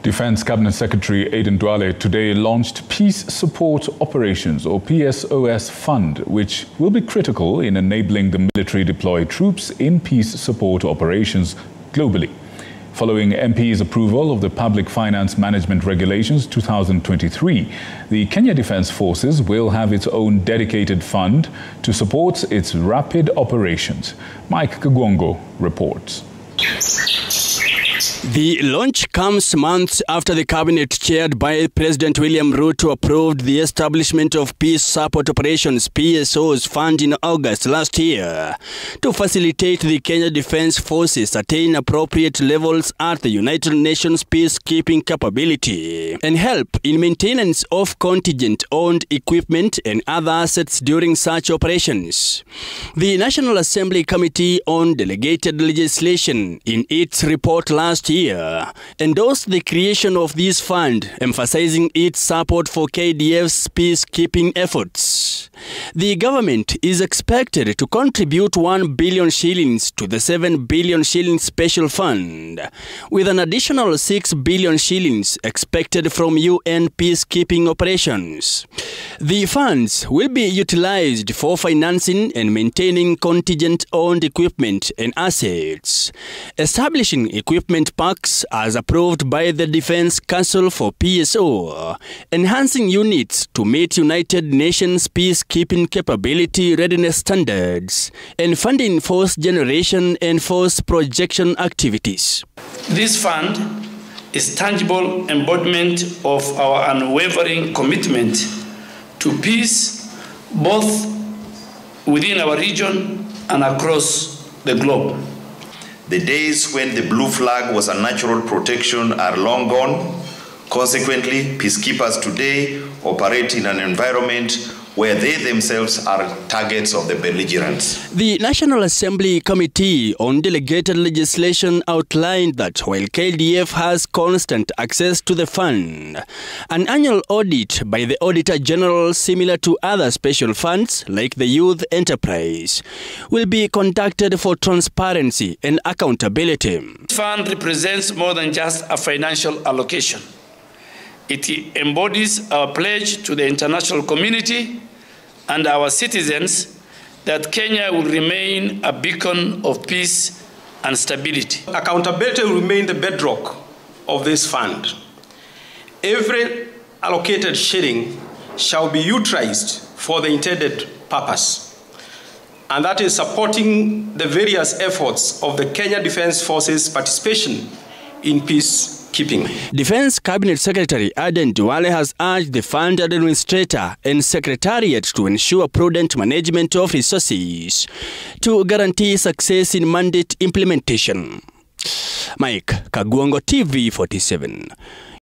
Defense Cabinet Secretary Aden Duale today launched Peace Support Operations, or PSOS Fund, which will be critical in enabling the military deploy troops in peace support operations globally. Following MP's approval of the Public Finance Management Regulations 2023, the Kenya Defence Forces will have its own dedicated fund to support its rapid operations. Mike Kagwongo reports. The launch comes months after the cabinet chaired by President William Ruto approved the establishment of Peace Support Operations PSOS Fund in August last year to facilitate the Kenya Defence Forces attain appropriate levels at the United Nations peacekeeping capability and help in maintenance of contingent-owned equipment and other assets during such operations. The National Assembly Committee on Delegated Legislation, in its report last year, endorsed the creation of this fund, emphasizing its support for KDF's peacekeeping efforts. The government is expected to contribute 1 billion shillings to the 7 billion shillings special fund, with an additional 6 billion shillings expected from UN peacekeeping operations. The funds will be utilized for financing and maintaining contingent-owned equipment and assets, establishing equipment parks as approved by the Defense Council for PSO, enhancing units to meet United Nations peacekeeping capability readiness standards, and funding force generation and force projection activities. This fund is tangible embodiment of our unwavering commitment to peace, both within our region and across the globe. The days when the blue flag was a natural protection are long gone. Consequently, peacekeepers today operate in an environment where they themselves are targets of the belligerents. The National Assembly Committee on Delegated Legislation outlined that while KDF has constant access to the fund, an annual audit by the Auditor General, similar to other special funds like the Youth Enterprise, will be conducted for transparency and accountability. The fund represents more than just a financial allocation. It embodies our pledge to the international community and our citizens that Kenya will remain a beacon of peace and stability. Accountability will remain the bedrock of this fund. Every allocated shilling shall be utilized for the intended purpose, and that is supporting the various efforts of the Kenya Defence Forces participation in peacekeeping. Defense Cabinet Secretary Aden Duale has urged the fund administrator and secretariat to ensure prudent management of resources to guarantee success in mandate implementation. Mike Kagwongo, TV 47.